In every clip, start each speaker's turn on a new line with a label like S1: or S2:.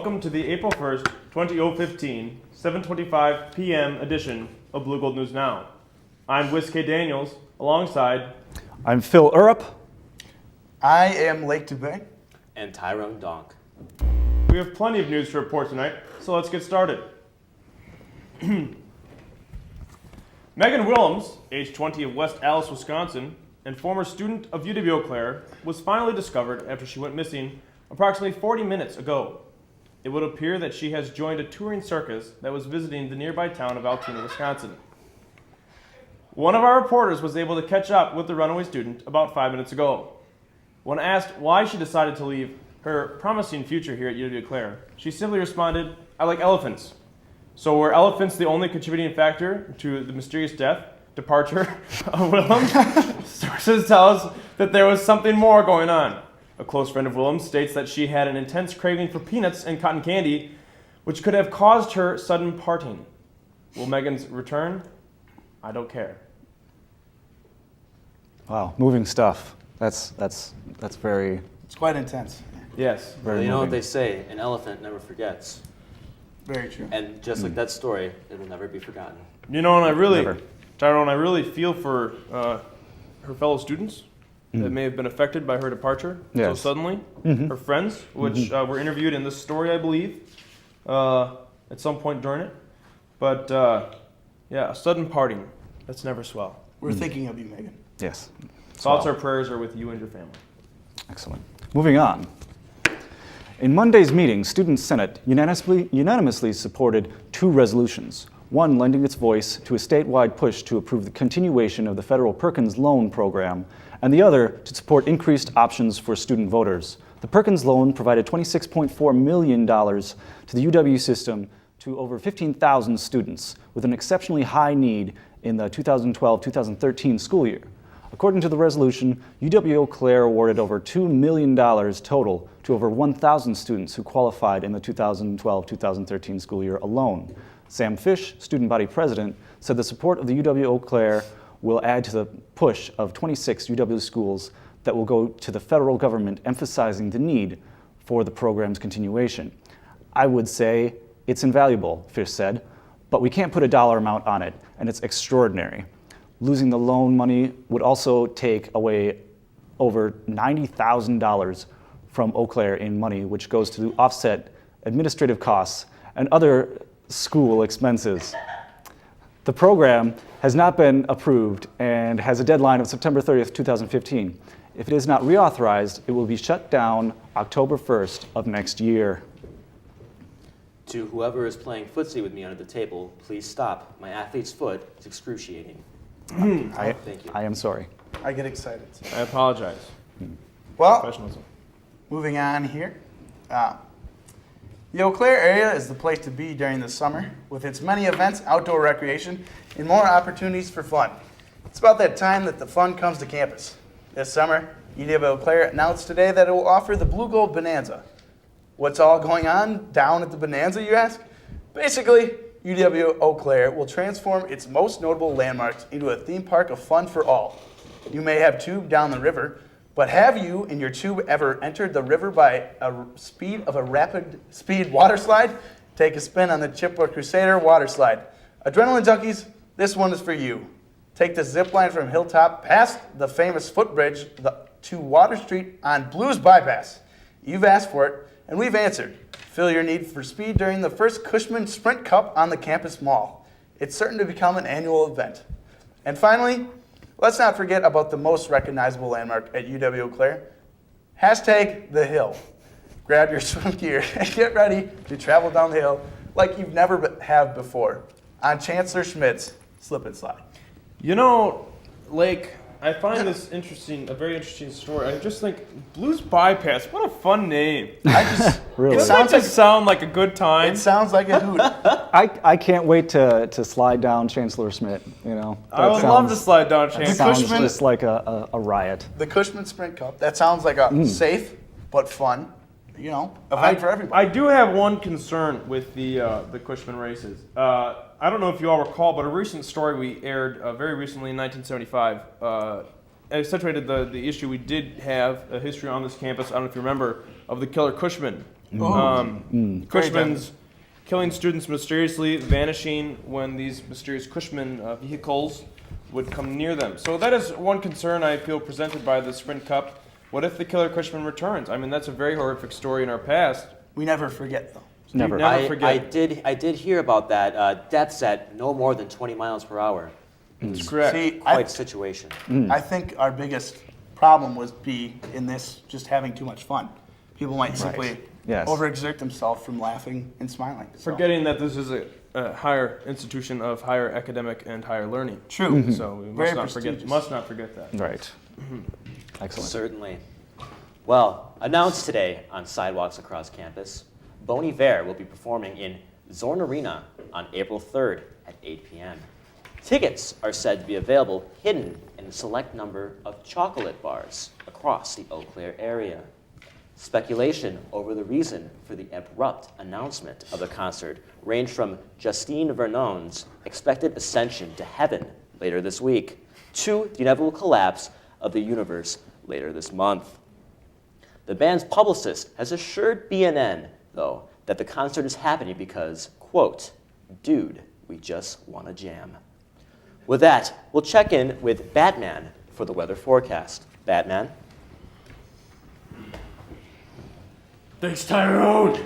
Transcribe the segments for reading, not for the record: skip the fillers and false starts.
S1: welcome to the April 1st, 2015, 7:25 p.m. edition of Blue Gold News Now. I'm Whis K. Daniels, alongside...
S2: I'm Phil Urup.
S3: I am Lake Dubé.
S4: And Tyrone Donk.
S1: We have plenty of news to report tonight, so let's get started. Megan Willems, age 20 of West Allis, Wisconsin, and former student of UW Eau Claire, was finally discovered after she went missing approximately 40 minutes ago. It would appear that she has joined a touring circus that was visiting the nearby town of Altoona, Wisconsin. One of our reporters was able to catch up with the runaway student about 5 minutes ago. When asked why she decided to leave her promising future here at UW Eau Claire, she simply responded, "I like elephants." So were elephants the only contributing factor to the mysterious departure of Willems? Sources tell us that there was something more going on. A close friend of Willems states that she had an intense craving for peanuts and cotton candy, which could have caused her sudden parting. Will Megan's return? I don't care.
S2: Wow, moving stuff. That's very...
S3: It's quite intense.
S1: Yes.
S2: Very
S4: You know what
S2: moving.
S4: they say, an elephant never forgets.
S3: Very true.
S4: And just like that story, it will never be forgotten.
S1: You know, and
S2: Never.
S1: Tyrone, I really feel for her fellow students that may have been affected by her departure so
S2: Yes.
S1: suddenly. Her friends, which were interviewed in this story, I believe, at some point during it. But yeah, a sudden parting, that's never swell.
S3: We're thinking of you, Megan.
S2: Yes.
S1: Thoughts
S2: Wow.
S1: or prayers are with you and your family.
S2: Excellent. Moving on. In Monday's meeting, Student Senate unanimously supported two resolutions, one lending its voice to a statewide push to approve the continuation of the federal Perkins Loan Program, and the other to support increased options for student voters. The Perkins Loan provided $26.4 million to the UW system to over 15,000 students with an exceptionally high need in the 2012-2013 school year. According to the resolution, UW Eau Claire awarded over $2 million total to over 1,000 students who qualified in the 2012-2013 school year alone. Sam Fish, student body president, said the support of the UW Eau Claire will add to the push of 26 UW schools that will go to the federal government, emphasizing the need for the program's continuation. I would say it's invaluable, Fish said, but we can't put a dollar amount on it, and it's extraordinary. Losing the loan money would also take away over $90,000 from Eau Claire in money, which goes to offset administrative costs and other school expenses. The program has not been approved and has a deadline of September 30th, 2015. If it is not reauthorized, it will be shut down October 1st of next year.
S4: To whoever is playing footsie with me under the table, please stop. My athlete's foot is excruciating. Thank you.
S2: I am sorry.
S3: I get excited.
S1: I apologize.
S3: Well,
S1: Professionalism.
S3: moving on here. The Eau Claire area is the place to be during the summer, with its many events, outdoor recreation, and more opportunities for fun. It's about that time that the fun comes to campus. This summer, UW Eau Claire announced today that it will offer the Blue Gold Bonanza. What's all going on down at the Bonanza, you ask? Basically, UW Eau Claire will transform its most notable landmarks into a theme park of fun for all. You may have tubed down the river, but have you in your tube ever entered the river by a speed of a rapid speed water slide? Take a spin on the Chippewa Crusader water slide. Adrenaline junkies, this one is for you. Take the zip line from Hilltop past the famous footbridge to Water Street on Blues Bypass. You've asked for it, and we've answered. Fill your need for speed during the first Cushman Sprint Cup on the campus mall. It's certain to become an annual event. And finally, let's not forget about the most recognizable landmark at UW Eau Claire. Hashtag the hill. Grab your swim gear and get ready to travel down the hill like you've never have before on Chancellor Schmidt's Slip and Slide.
S1: You know, Lake, I find this interesting, a very interesting story. I just think Blues Bypass, what a fun name.
S3: I just
S2: Really?
S1: Doesn't that just sound like a good time?
S3: it sounds like a hoot.
S2: I can't wait to slide down Chancellor Schmidt, you know.
S1: I would love to slide down
S2: That
S1: Chancellor.
S2: sounds
S3: Cushman-
S2: just like a riot.
S3: The Cushman Sprint Cup. That sounds like a safe but fun, event for everybody.
S1: I do have one concern with the Cushman races. I don't know if you all recall, but a recent story we aired very recently in 1975 accentuated the issue we did have a history on this campus. I don't know if you remember of the killer Cushman Cushman's killing students mysteriously, vanishing when these mysterious Cushman vehicles would come near them. So that is one concern I feel presented by the Sprint Cup. What if the killer Cushman returns? I mean, that's a very horrific story in our past.
S3: We never forget, though.
S2: Never.
S1: Never forget.
S4: I did hear about that. Deaths at no more than 20 miles per hour.
S1: That's correct.
S3: See,
S4: Quite a situation.
S3: I think our biggest problem would be in this just having too much fun. People might simply
S2: Yes.
S3: overexert themselves from laughing and smiling. So.
S1: Forgetting that this is a higher institution of higher academic and higher learning.
S3: True.
S1: So we
S3: Very
S1: must not forget that.
S2: Right. Excellent.
S4: Certainly. Well, announced today on Sidewalks Across Campus, Bon Iver will be performing in Zorn Arena on April 3rd at 8 p.m. Tickets are said to be available hidden in a select number of chocolate bars across the Eau Claire area. Speculation over the reason for the abrupt announcement of the concert ranged from Justine Vernon's expected ascension to heaven later this week to the inevitable collapse of the universe later this month. The band's publicist has assured BNN, though, that the concert is happening because, quote, dude, we just want to jam. With that, we'll check in with Batman for the weather forecast. Batman?
S5: Thanks, Tyrone.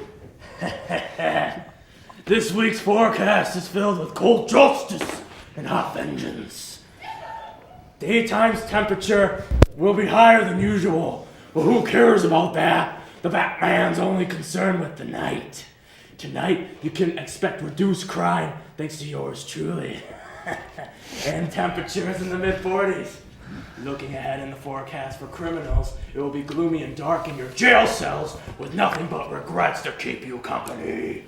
S5: This week's forecast is filled with cold justice and hot vengeance. Daytime's temperature will be higher than usual, but who cares about that? The Batman's only concerned with the night. Tonight, you can expect reduced crime thanks to yours truly. And temperatures in the mid-40s. Looking ahead in the forecast for criminals, it will be gloomy and dark in your jail cells with nothing but regrets to keep you company.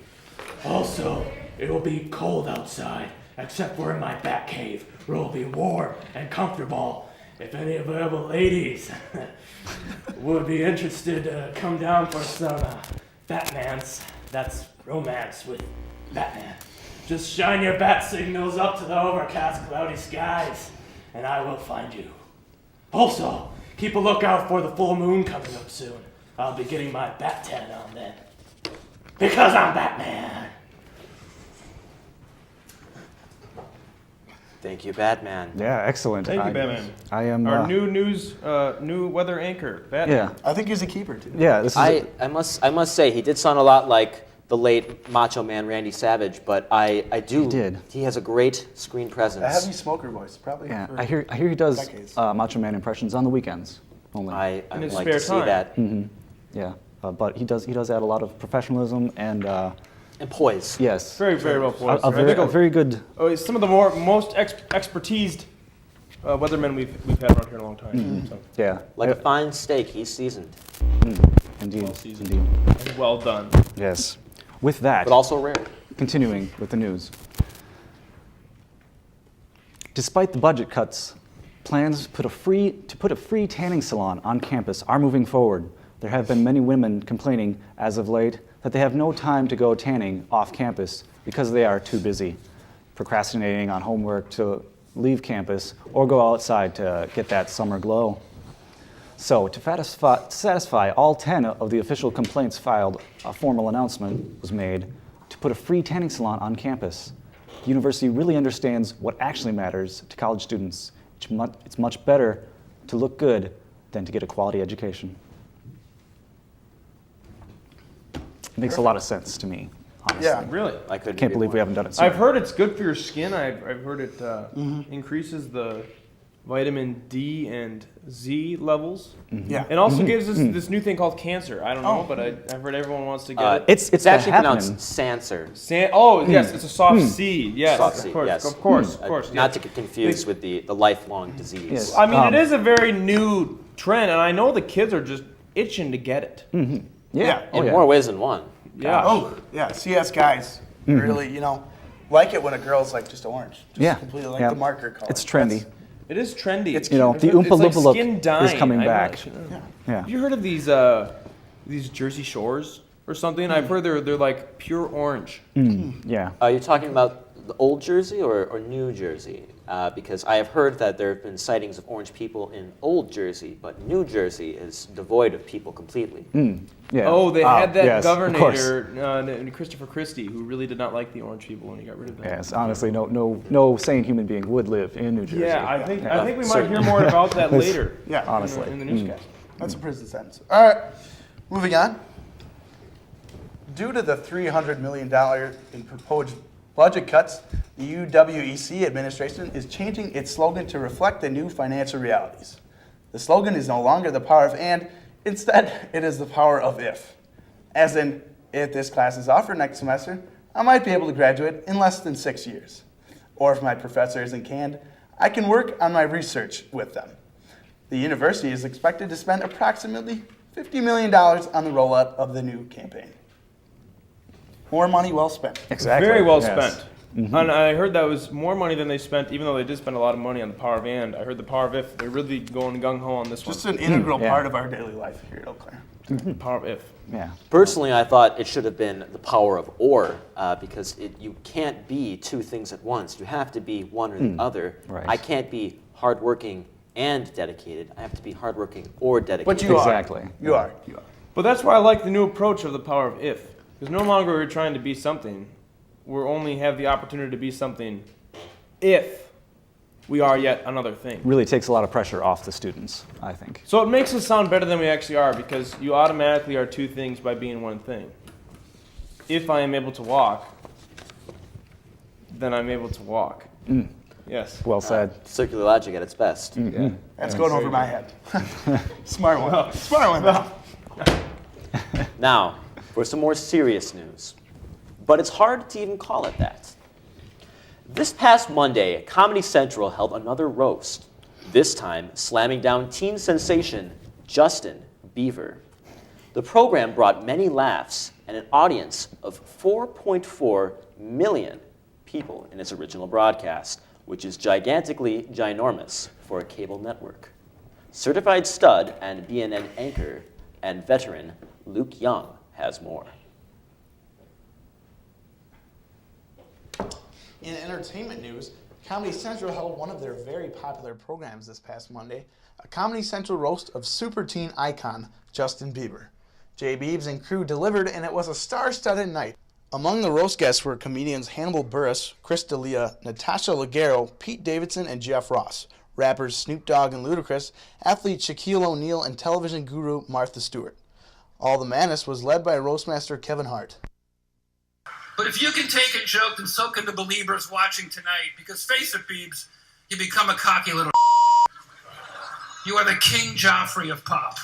S5: Also, it will be cold outside, except for in my bat cave, where it will be warm and comfortable. If any available ladies would be interested to come down for some that's romance with Batman. Just shine your bat signals up to the overcast cloudy skies, and I will find you. Also, keep a lookout for the full moon coming up soon. I'll be getting my bat tan on then. Because I'm Batman!
S4: Thank you, Batman.
S2: Yeah, excellent.
S1: Thank you, Batman.
S2: I am
S1: Our new weather anchor, Batman.
S2: Yeah.
S3: I think he's a keeper, too.
S2: Yeah, this is
S4: I must say, he did sound a lot like the late Macho Man Randy Savage, but I do.
S2: He did.
S4: He has a great screen presence.
S3: A heavy smoker voice, probably.
S2: yeah,
S3: for
S2: I hear he does
S3: decades.
S2: Macho Man impressions on the weekends only.
S4: I
S1: In
S4: would
S1: his
S4: like
S1: spare
S4: to see
S1: time.
S4: that.
S2: Yeah, but he does add a lot of professionalism and
S4: And poise.
S2: yes,
S1: Very, very well poised.
S2: a
S1: I think
S2: very, a very good.
S1: he's some of the most expertised weathermen we've had around here in a long time. So,
S2: Yeah,
S4: Like a fine steak, he's seasoned,
S2: indeed,
S1: well seasoned.
S2: indeed.
S1: and well done.
S2: Yes. With that,
S4: but also rare.
S2: continuing with the news. Despite the budget cuts, plans to put a free tanning salon on campus are moving forward. There have been many women complaining as of late that they have no time to go tanning off campus because they are too busy, procrastinating on homework to leave campus or go outside to get that summer glow. So, to satisfy all 10 of the official complaints filed, a formal announcement was made to put a free tanning salon on campus. The university really understands what actually matters to college students. It's much better to look good than to get a quality education. It makes a lot of sense to me, honestly.
S3: Yeah.
S1: Really?
S4: I couldn't
S2: Can't
S4: agree
S2: believe we
S4: more.
S2: haven't done it sooner.
S1: I've heard it's good for your skin. I've heard it increases the vitamin D and Z levels.
S3: Yeah.
S1: It also gives us this new thing called cancer. I don't know, but I've heard everyone wants to get it.
S2: It's
S4: actually
S2: happening.
S4: pronounced Sancer.
S1: Yes, it's a soft C. Yes,
S4: Soft
S1: of
S4: C,
S1: course,
S4: yes.
S1: of course, of course.
S4: Not
S1: yes.
S4: to get confused with the lifelong disease.
S2: Yes.
S1: I mean, it is a very new trend, and I know the kids are just itching to get it.
S2: Yeah.
S4: In
S2: Oh, yeah.
S4: more ways than one.
S1: Yeah.
S3: Oh, yeah. CS guys really, like it when a girl's like just orange. Just
S2: Yeah.
S3: completely like
S2: Yeah.
S3: the marker color.
S2: It's trendy.
S3: That's-
S1: It is trendy.
S3: It's
S2: You know, the
S1: It's
S2: Oompa
S1: like
S2: Loompa look
S1: skin
S2: is
S1: dying.
S2: coming
S1: I
S2: back.
S3: yeah.
S2: Yeah.
S1: Have you heard of these Jersey Shores or something? I've heard they're like pure orange.
S2: Yeah.
S4: Are you talking about the old Jersey or New Jersey? Because I have heard that there have been sightings of orange people in old Jersey, but New Jersey is devoid of people completely.
S2: Yeah.
S1: Oh, they had that
S2: yes, of course.
S1: governor, Christopher Christie, who really did not like the orange people when he got rid of them.
S2: Yes, honestly, no sane human being would live in New Jersey.
S1: Yeah, I think we might hear more about that later.
S3: Yeah,
S2: honestly.
S1: in the newscast.
S3: That's a prison sentence. All right, moving on. Due to the $300 million in proposed budget cuts, the UWEC administration is changing its slogan to reflect the new financial realities. The slogan is no longer the power of and, instead it is the power of if. As in, if this class is offered next semester, I might be able to graduate in less than 6 years. Or if my professor isn't canned, I can work on my research with them. The university is expected to spend approximately $50 million on the rollout of the new campaign. More money well spent.
S2: Exactly.
S1: Very well
S2: yes.
S1: spent. And I heard that was more money than they spent, even though they did spend a lot of money on the power of and. I heard the power of if. They're really going gung-ho on this
S3: Just
S1: one.
S3: an integral
S2: Yeah.
S3: part of our daily life here at Eau Claire.
S1: Power of if.
S2: Yeah.
S4: Personally, I thought it should have been the power of or, because you can't be two things at once. You have to be one or the other.
S2: Right.
S4: I can't be hardworking and dedicated. I have to be hardworking or dedicated.
S3: But you
S2: Exactly.
S3: are. You are. You are.
S1: But that's why I like the new approach of the power of if. Because no longer we're trying to be something. We only have the opportunity to be something if we are yet another thing.
S2: Really takes a lot of pressure off the students, I think.
S1: So it makes us sound better than we actually are because you automatically are two things by being one thing. If I am able to walk, then I'm able to walk. Yes.
S2: Well said.
S4: Circular logic at its best.
S1: Yeah.
S3: That's going over my head. Smart one. Smart one.
S4: Now, for some more serious news. But it's hard to even call it that. This past Monday, Comedy Central held another roast, this time slamming down teen sensation Justin Bieber. The program brought many laughs and an audience of 4.4 million people in its original broadcast, which is gigantically ginormous for a cable network. Certified stud and BNN anchor and veteran Luke Young has more.
S3: In entertainment news, Comedy Central held one of their very popular programs this past Monday, a Comedy Central roast of super teen icon Justin Bieber. Jay Biebs and crew delivered, and it was a star-studded night. Among the roast guests were comedians Hannibal Buress, Chris D'Elia, Natasha Leggero, Pete Davidson, and Jeff Ross, rappers Snoop Dogg and Ludacris, athlete Shaquille O'Neal, and television guru Martha Stewart. All the madness was led by roastmaster Kevin Hart.
S6: But if you can take a joke, then so can the believers watching tonight. Because face it, Biebs, you become a cocky little You are the King Joffrey of pop.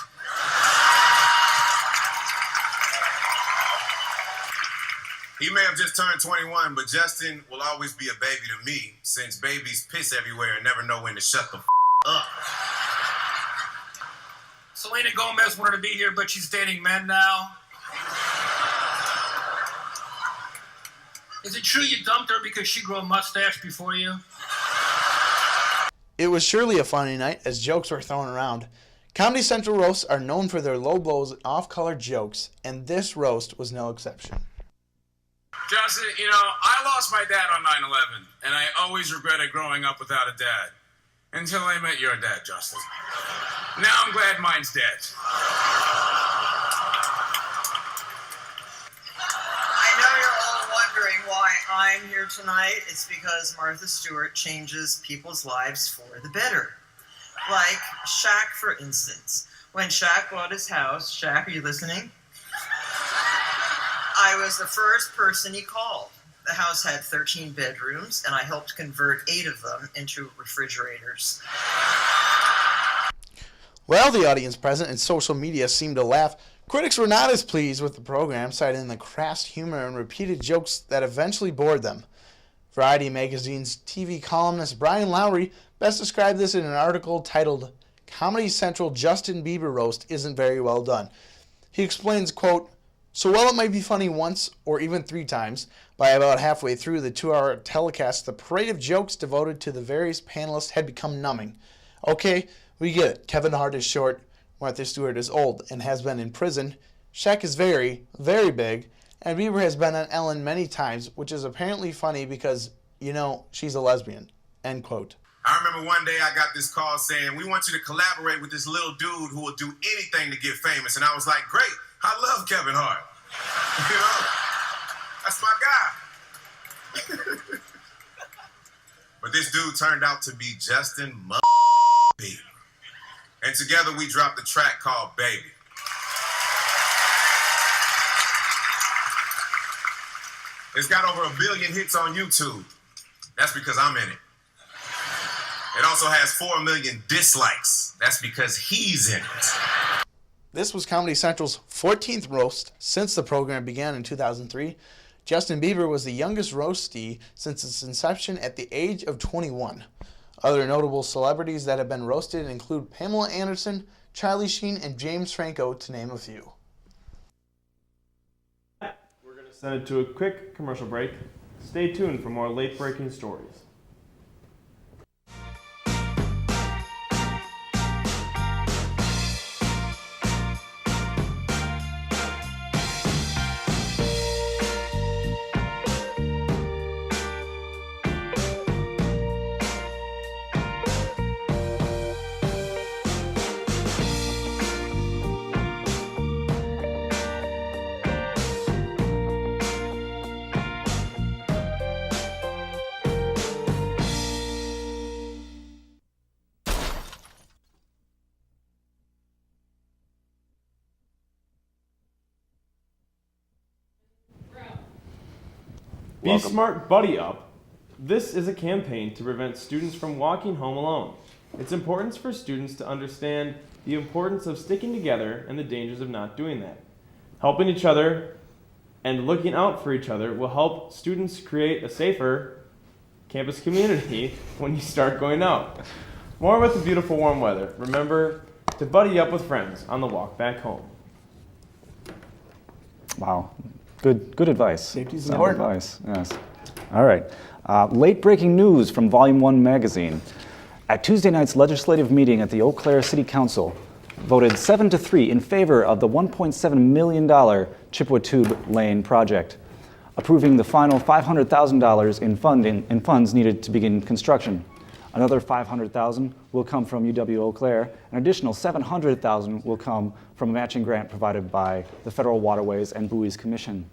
S7: He may have just turned 21, but Justin will always be a baby to me, since babies piss everywhere and never know when to shut the up.
S6: Selena Gomez wanted to be here, but she's dating men now. Is it true you dumped her because she grew a mustache before you?
S3: It was surely a funny night as jokes were thrown around. Comedy Central roasts are known for their low blows and off-color jokes, and this roast was no exception.
S7: Justin, I lost my dad on 9/11, and I always regretted growing up without a dad. Until I met your dad, Justin. Now I'm glad mine's dead.
S8: I know you're all wondering why I'm here tonight. It's because Martha Stewart changes people's lives for the better. Like Shaq, for instance. When Shaq bought his house, Shaq, are you listening? I was the first person he called. The house had 13 bedrooms, and I helped convert 8 of them into refrigerators.
S3: While the audience present and social media seemed to laugh, critics were not as pleased with the program, citing the crass humor and repeated jokes that eventually bored them. Variety magazine's TV columnist Brian Lowry best described this in an article titled, "Comedy Central Justin Bieber Roast Isn't Very Well Done." He explains, quote, "So while it might be funny once or even 3 times, by about halfway through the 2-hour telecast, the parade of jokes devoted to the various panelists had become numbing. Okay, we get it. Kevin Hart is short, Martha Stewart is old and has been in prison, Shaq is very, very big, and Bieber has been on Ellen many times, which is apparently funny because you know, she's a lesbian, end quote.
S7: I remember one day I got this call saying, we want you to collaborate with this little dude who will do anything to get famous. And I was like, great, I love Kevin Hart. You know, that's my guy. But this dude turned out to be Justin Bieber. And together we dropped a track called Baby. It's got over 1 billion hits on YouTube. That's because I'm in it. It also has 4 million dislikes. That's because he's in it.
S3: This was Comedy Central's 14th roast since the program began in 2003. Justin Bieber was the youngest roastee since its inception at the age of 21. Other notable celebrities that have been roasted include Pamela Anderson, Charlie Sheen, and James Franco, to name a few.
S1: We're going to send it to a quick commercial break. Stay tuned for more late-breaking stories. Be Smart Buddy Up. This is a campaign to prevent students from walking home alone. It's important for students to understand the importance of sticking together and the dangers of not doing that. Helping each other and looking out for each other will help students create a safer campus community when you start going out. More with the beautiful warm weather. Remember to buddy up with friends on the walk back home.
S2: Wow. Good advice.
S3: Safety's
S2: Sound
S3: important.
S2: advice, yes. All right. Late breaking news from Volume 1 magazine. At Tuesday night's legislative meeting at the Eau Claire City Council, voted 7-3 in favor of the $1.7 million Chippewa Tube Lane project, approving the final $500,000 in funds needed to begin construction. Another $500,000 will come from UW Eau Claire. An additional $700,000 will come from a matching grant provided by the Federal Waterways and Buoys Commission.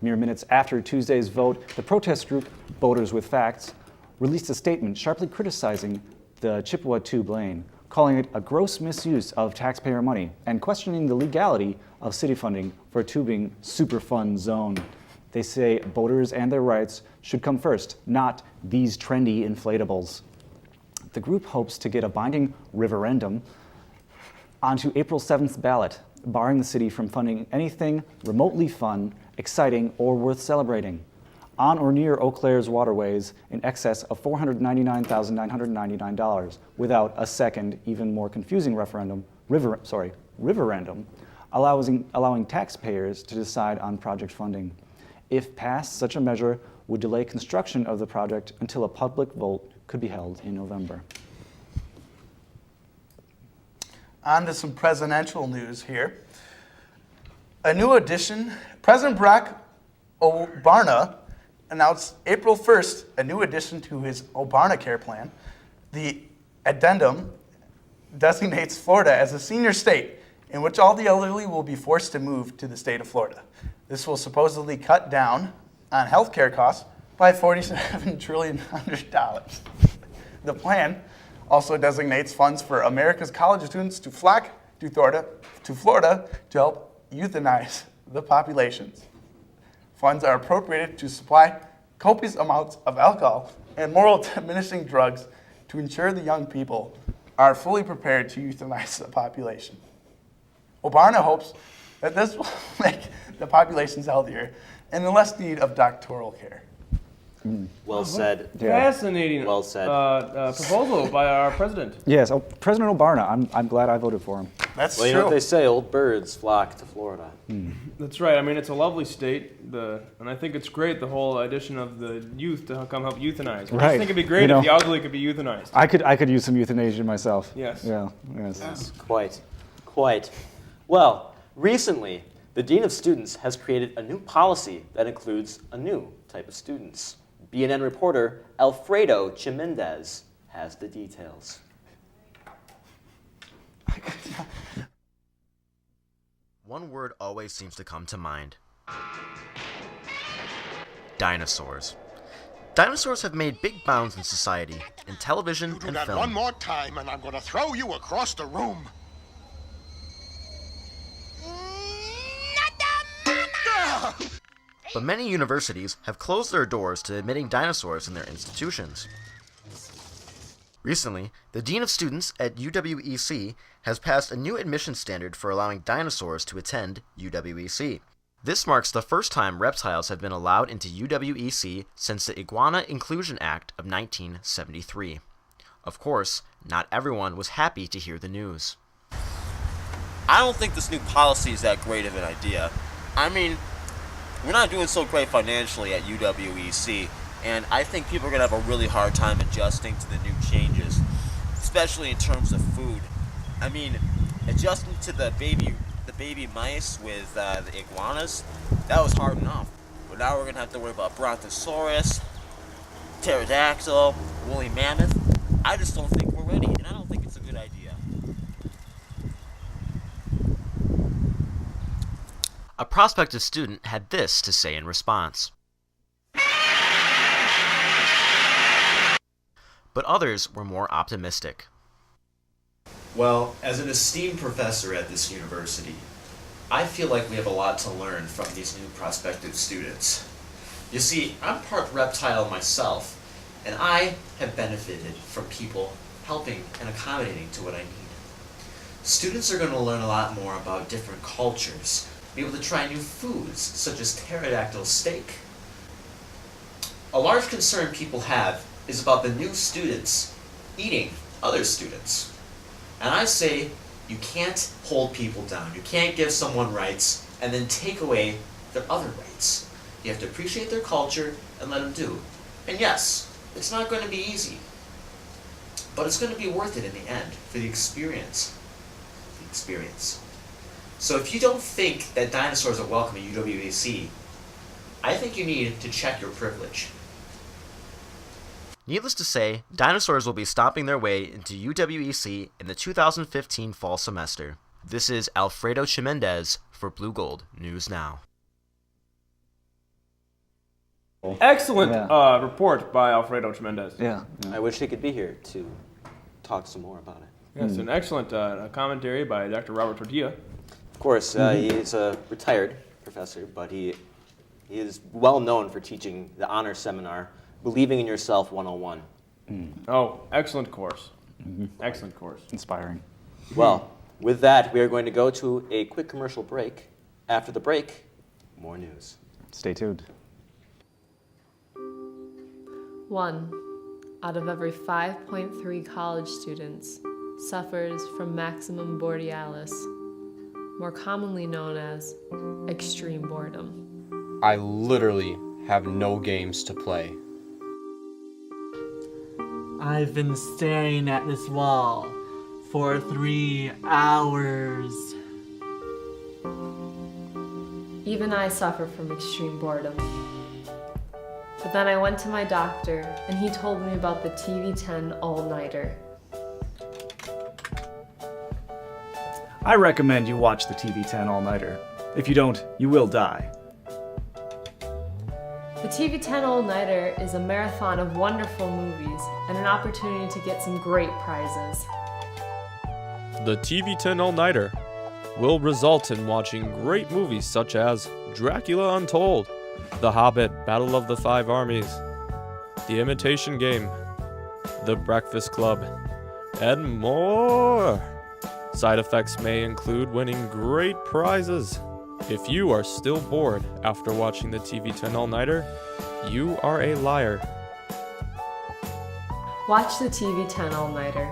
S2: Mere minutes after Tuesday's vote, the protest group Voters with Facts released a statement sharply criticizing the Chippewa Tube Lane, calling it a gross misuse of taxpayer money and questioning the legality of city funding for a tubing Superfund zone. They say voters and their rights should come first, not these trendy inflatables. The group hopes to get a binding referendum onto April 7th ballot, barring the city from funding anything remotely fun, exciting, or worth celebrating. On or near Eau Claire's waterways in excess of $499,999 without a second, even more confusing referendum, allowing taxpayers to decide on project funding. If passed, such a measure would delay construction of the project until a public vote could be held in November.
S3: On to some presidential news here. A new addition, President Barack Obama announced April 1st a new addition to his Obamacare plan. The addendum designates Florida as a senior state in which all the elderly will be forced to move to the state of Florida. This will supposedly cut down on health care costs by $47 trillion. The plan also designates funds for America's college students to flock to Florida to help euthanize the populations. Funds are appropriated to supply copious amounts of alcohol and moral diminishing drugs to ensure the young people are fully prepared to euthanize the population. Obama hopes that this will make the populations healthier and in less need of doctoral care.
S4: Well said.
S1: Fascinating
S4: Well said.
S1: Proposal by our president.
S2: Yes, President Obama, I'm glad I voted for him.
S3: That's
S4: Well, you
S3: true.
S4: know what they say, old birds flock to Florida.
S1: That's right. I mean, it's a lovely state, and I think it's great, the whole addition of the youth to come help euthanize. I
S2: Right.
S1: just think it'd be great
S2: You know,
S1: if the elderly could be euthanized.
S2: I could use some euthanasia myself.
S1: Yes.
S2: Yeah, yes.
S4: Quite. Well, recently, the Dean of Students has created a new policy that includes a new type of students, BNN reporter Alfredo Chimendez has the details.
S9: One word always seems to come to mind. Dinosaurs. Dinosaurs have made big bounds in society, in television
S10: You do
S9: and
S10: that
S9: film.
S10: one more time and I'm going to throw you across the room.
S9: But many universities have closed their doors to admitting dinosaurs in their institutions. Recently, the Dean of Students at UWEC has passed a new admission standard for allowing dinosaurs to attend UWEC. This marks the first time reptiles have been allowed into UWEC since the Iguana Inclusion Act of 1973. Of course, not everyone was happy to hear the news.
S11: I don't think this new policy is that great of an idea. I mean, we're not doing so great financially at UWEC, and I think people are going to have a really hard time adjusting to the new changes, especially in terms of food. I mean, adjusting to the baby mice with the iguanas, that was hard enough. But now we're going to have to worry about Brontosaurus, pterodactyl, woolly mammoth. I just don't think we're ready, and I don't think it's a good idea.
S9: A prospective student had this to say in response. But others were more optimistic.
S12: Well, as an esteemed professor at this university, I feel like we have a lot to learn from these new prospective students. You see, I'm part reptile myself, and I have benefited from people helping and accommodating to what I need. Students are going to learn a lot more about different cultures, be able to try new foods, such as pterodactyl steak. A large concern people have is about the new students eating other students. And I say, you can't hold people down. You can't give someone rights and then take away their other rights. You have to appreciate their culture and let them do. And yes, it's not going to be easy, but it's going to be worth it in the end for the experience. The experience. So if you don't think that dinosaurs are welcome at UWEC, I think you need to check your privilege.
S9: Needless to say, dinosaurs will be stomping their way into UWEC in the 2015 fall semester. This is Alfredo Chimendez for Blue Gold News Now.
S1: Excellent report by Alfredo Tremendez.
S2: Yeah.
S4: I wish he could be here to talk some more about it.
S1: Yes, an excellent commentary by Dr. Robert Tortilla.
S4: Of course, he is a retired professor, but he is well known for teaching the honor seminar, Believing in Yourself 101.
S1: Oh, excellent course. Excellent course.
S2: Inspiring.
S4: Well, with that, we are going to go to a quick commercial break. After the break, more news.
S2: Stay tuned.
S13: 1 out of every 5.3 college students suffers from maximum borealis, more commonly known as extreme boredom.
S14: I literally have no games to play.
S15: I've been staring at this wall for 3 hours.
S13: Even I suffer from extreme boredom. But then I went to my doctor and he told me about the TV10 all-nighter.
S2: I recommend you watch the TV10 all-nighter. If you don't, you will die.
S13: The TV10 all-nighter is a marathon of wonderful movies and an opportunity to get some great prizes.
S16: The TV10 all-nighter will result in watching great movies such as Dracula Untold, The Hobbit, Battle of the Five Armies, The Imitation Game, The Breakfast Club, and more. Side effects may include winning great prizes. If you are still bored after watching the TV10 all-nighter, you are a liar.
S13: Watch the TV10 all-nighter.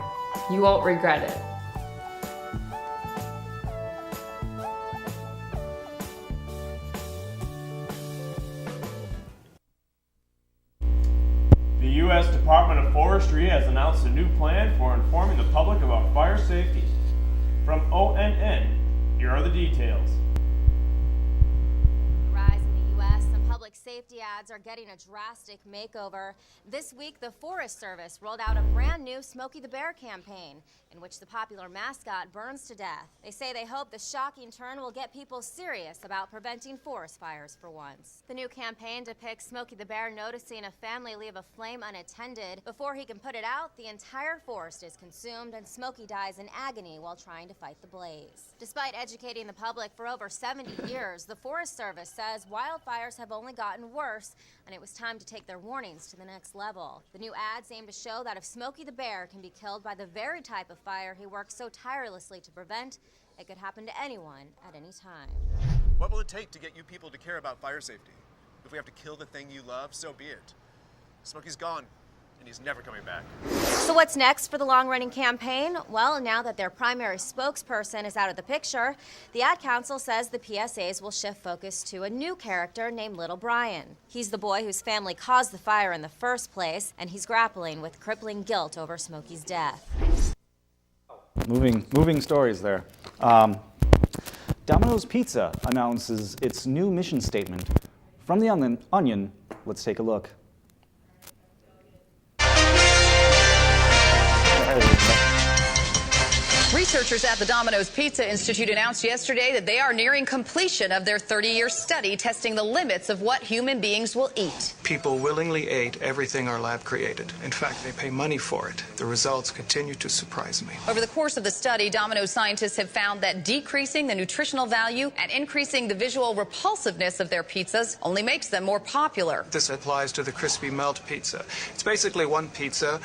S13: You won't regret it.
S1: The U.S. Department of Forestry has announced a new plan for informing the public about fire safety. From ONN, here are the details.
S17: Rise in the U.S., some public safety ads are getting a drastic makeover. This week, the Forest Service rolled out a brand new Smokey the Bear campaign in which the popular mascot burns to death. They say they hope the shocking turn will get people serious about preventing forest fires for once. The new campaign depicts Smokey the Bear noticing a family leave a flame unattended. Before he can put it out, the entire forest is consumed and Smokey dies in agony while trying to fight the blaze. Despite educating the public for over 70 years, the Forest Service says wildfires have only gotten worse and it was time to take their warnings to the next level. The new ads aim to show that if Smokey the Bear can be killed by the very type of fire he works so tirelessly to prevent, it could happen to anyone at any time.
S18: What will it take to get you people to care about fire safety? If we have to kill the thing you love, so be it. Smokey's gone, and he's never coming back.
S17: So what's next for the long-running campaign? Well, now that their primary spokesperson is out of the picture, the Ad Council says the PSAs will shift focus to a new character named Little Brian. He's the boy whose family caused the fire in the first place, and he's grappling with crippling guilt over Smokey's death.
S2: Moving stories there. Domino's Pizza announces its new mission statement. From the Onion, let's take a look.
S19: Researchers at the Domino's Pizza Institute announced yesterday that they are nearing completion of their 30-year study testing the limits of what human beings will eat.
S20: People willingly ate everything our lab created. In fact, they pay money for it. The results continue to surprise me.
S19: Over the course of the study, Domino's scientists have found that decreasing the nutritional value and increasing the visual repulsiveness of their pizzas only makes them more popular.
S20: This applies to the crispy melt pizza. It's basically one pizza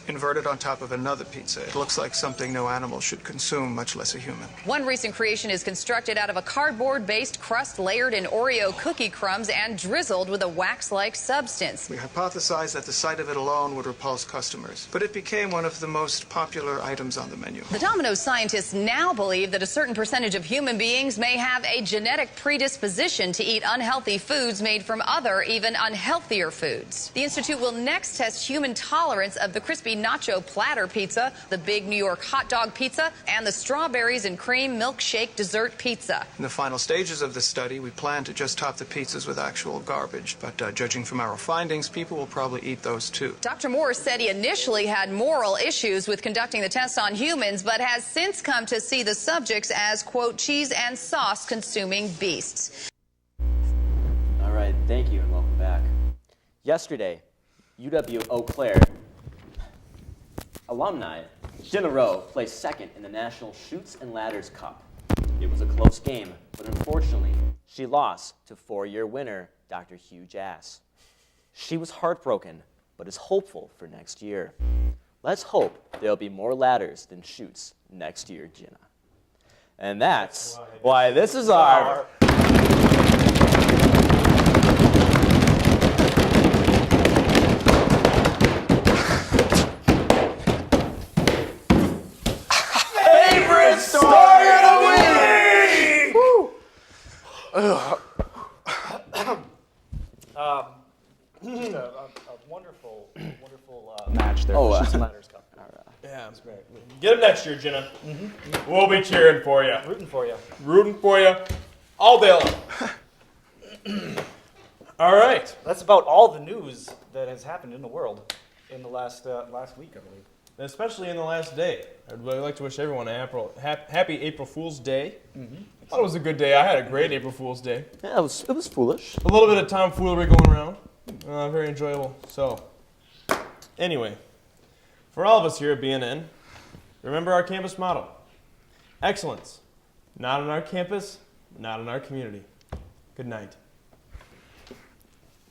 S20: inverted on top of another pizza. It looks like something no animal should consume, much less a human.
S19: One recent creation is constructed out of a cardboard-based crust layered in Oreo cookie crumbs and drizzled with a wax-like substance.
S20: We hypothesized that the sight of it alone would repulse customers, but it became one of the most popular items on the menu.
S19: The Domino's scientists now believe that a certain percentage of human beings may have a genetic predisposition to eat unhealthy foods made from other, even unhealthier foods. The Institute will next test human tolerance of the crispy nacho platter pizza, the big New York hot dog pizza, and the strawberries and cream milkshake dessert pizza.
S20: In the final stages of the study, we plan to just top the pizzas with actual garbage, but judging from our findings, people will probably eat those too.
S19: Dr. Morris said he initially had moral issues with conducting the tests on humans, but has since come to see the subjects as, quote, cheese and sauce consuming beasts.
S4: All right, thank you and welcome back. Yesterday, UW Eau Claire alumni Jenna Rowe placed second in the National Chutes and Ladders Cup. It was a close game, but unfortunately, she lost to four-year winner Dr. Hugh Jass. She was heartbroken, but is hopeful for next year. Let's hope there'll be more ladders than chutes next year, Jenna. And that's why this is our
S3: favorite story of the week!
S2: A wonderful match there.
S1: Oh,
S2: Chutes and Ladders Cup.
S1: Yeah, that's great. Get him next year, Jenna. We'll be cheering for you.
S2: Rooting for you.
S1: Rooting for you all day long. All right.
S2: That's about all the news that has happened in the world in the last week, I believe.
S1: Especially in the last day. I'd really like to wish everyone a happy April Fool's Day. I thought it was a good day. I had a great April Fool's Day.
S4: Yeah, it was foolish.
S1: A little bit of tomfoolery going around. Very enjoyable. So, anyway, for all of us here at BNN, remember our campus motto. Excellence. Not on our campus, not in our community. Good night.